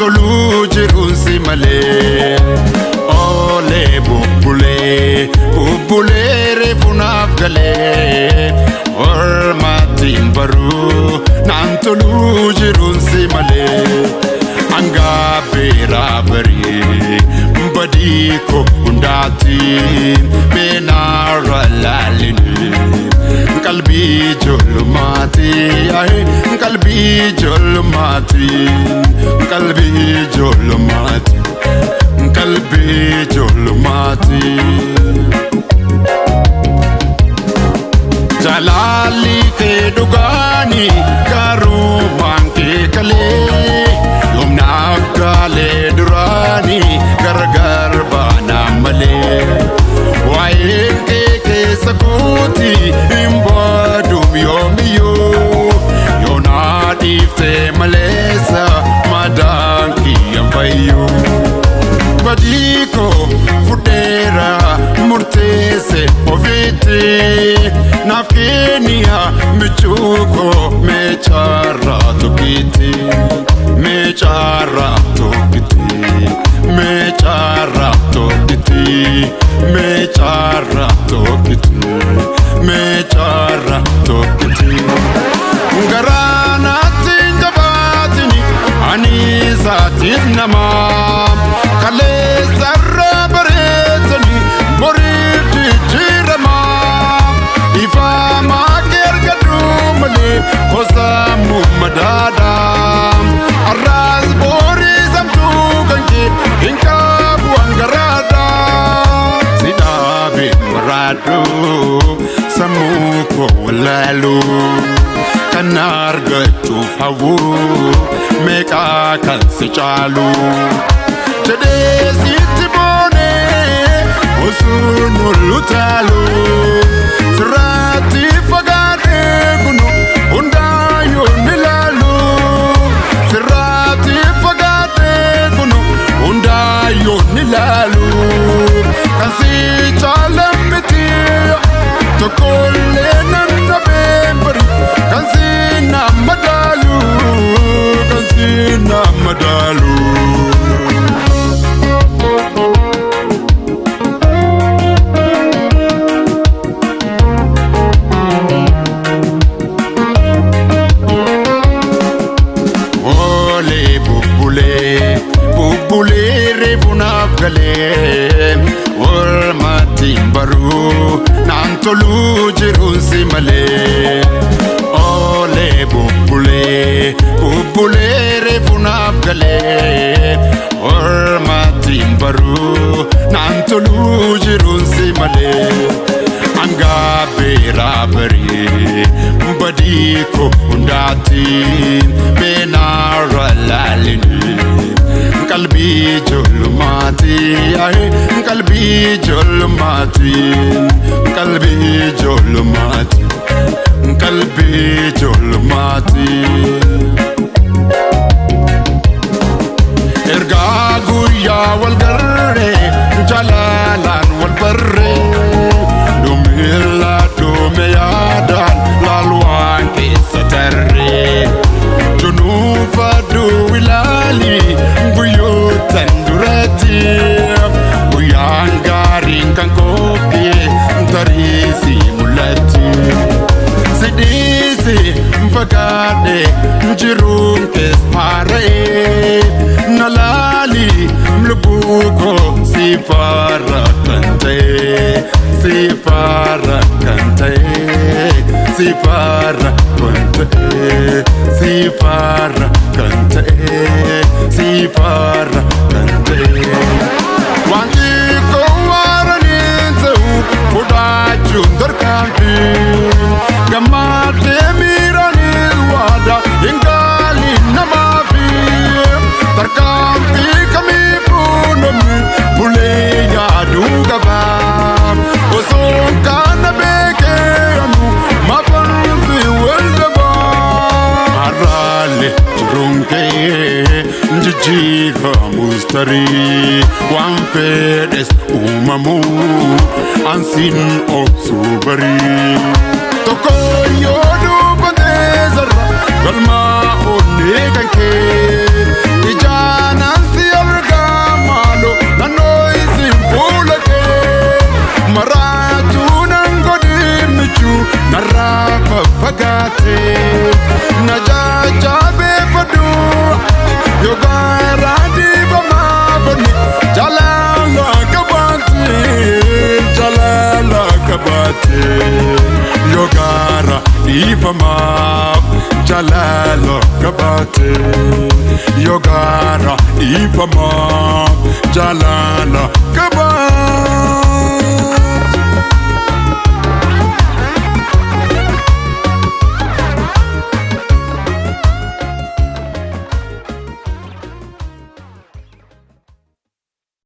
tolu jiruun si malee. Olee Bubulee Reefuu Naaf Galee Oromaatiin baruu naan tolu jiruun si malee. Anga beera barii badii ko hundaatiin beenaara laalini. Qalbii ijoollummaatii qalbii ijoollummaatii qalbii ijoollummaatii qalbii ijoollummaatii. Jaalali kee dhugaani garuu maankee kalee yoom naaf galee duraani gargar baanaa malee. Waa'een kee keessa kooti hin baadum yoomiyyuu yoo naa dhiiftee maleessa madaan kiyyan fayyuu. Badii koo fudheera murteesse ofiitti naaf kenniya michuu koo meechaarraa tokkitti meechaarraa tokkitti meechaarraa tokkitti meechaarraa tokkitti meechaarraa tokkitti. Garaa naatti hin jabaatini ani isaatiif namaa kaleessarra bareetani boriif jijjiiramaa. Ifaamaa keergadhu malee kosaamuu madaadaa. Arraas borii samtuu kan kee hin qabu hangaraadhaa. Si dhaabee maraadhu sammuu koo wallaaluu kan argachuuf hawwuu meeqaa kan si caalu. Jedhee sitti boonee osoo nollu taalu sirraatti fagaadhee kunu hundaayyuu ni laalu. Sirraatti fagaadhee kunu hundaayyuu ni laalu. Kan si caalan miti tokkollee nan dhabeen bari kan si nama daalu kan si nama daalu. Bubulee Reefuu Naaf Galee Oromaatiin baruu naan tolu jiruun si malee. Olee Bubulee Reefuu Naaf Galee Oromaatiin baruu naan tolu jiruun si malee. Anga beera barii badii ko hundaatiin beenaara laalini. Qalbii ijoollummaatii qalbii ijoollummaatii qalbii ijoollummaatii qalbii ijoollummaatii. Ergaa guyyaa wal garree jalalaan wal barree dhumilla dhume yaadaan laalwaan keessa tarree. Junuufadhu ilaali guyyootan duratti guyyaan gaariin kan kookee tariisi mul'atti. Sidhiisi fagaadhee jiruun kees haara'ee na laali lubbuu koo si faara kan ta'e si faara kan ta'e si faara kan ta'e si faara kan ta'e si faara kan ta'e. Wanti koo waaraniin ta'u fudhachuun tarkaanfii gammaddee miiraniin waada hin gaaliin namaafi. Tarkaanfii kamiifuu namni bulee yaaduu qabaa. Osoo kana beekee anu mafarsi wal dabaa. Har'aalee jiruun kee jijjiiramus tarii waan fedhes uumamuu ansiin obsuu barii. Tokko yoo dubbatee sarara galmaa onnee kan kee ijaan gammachuu narraa faffagaate na jajjabeeffadhu yoo garaa dhiifamaa banne jaalala qabaate jaalala qabaate yoo garaa dhiifamaaf jaalala qabaate yoo garaa dhiifamaaf jaalala qabaate.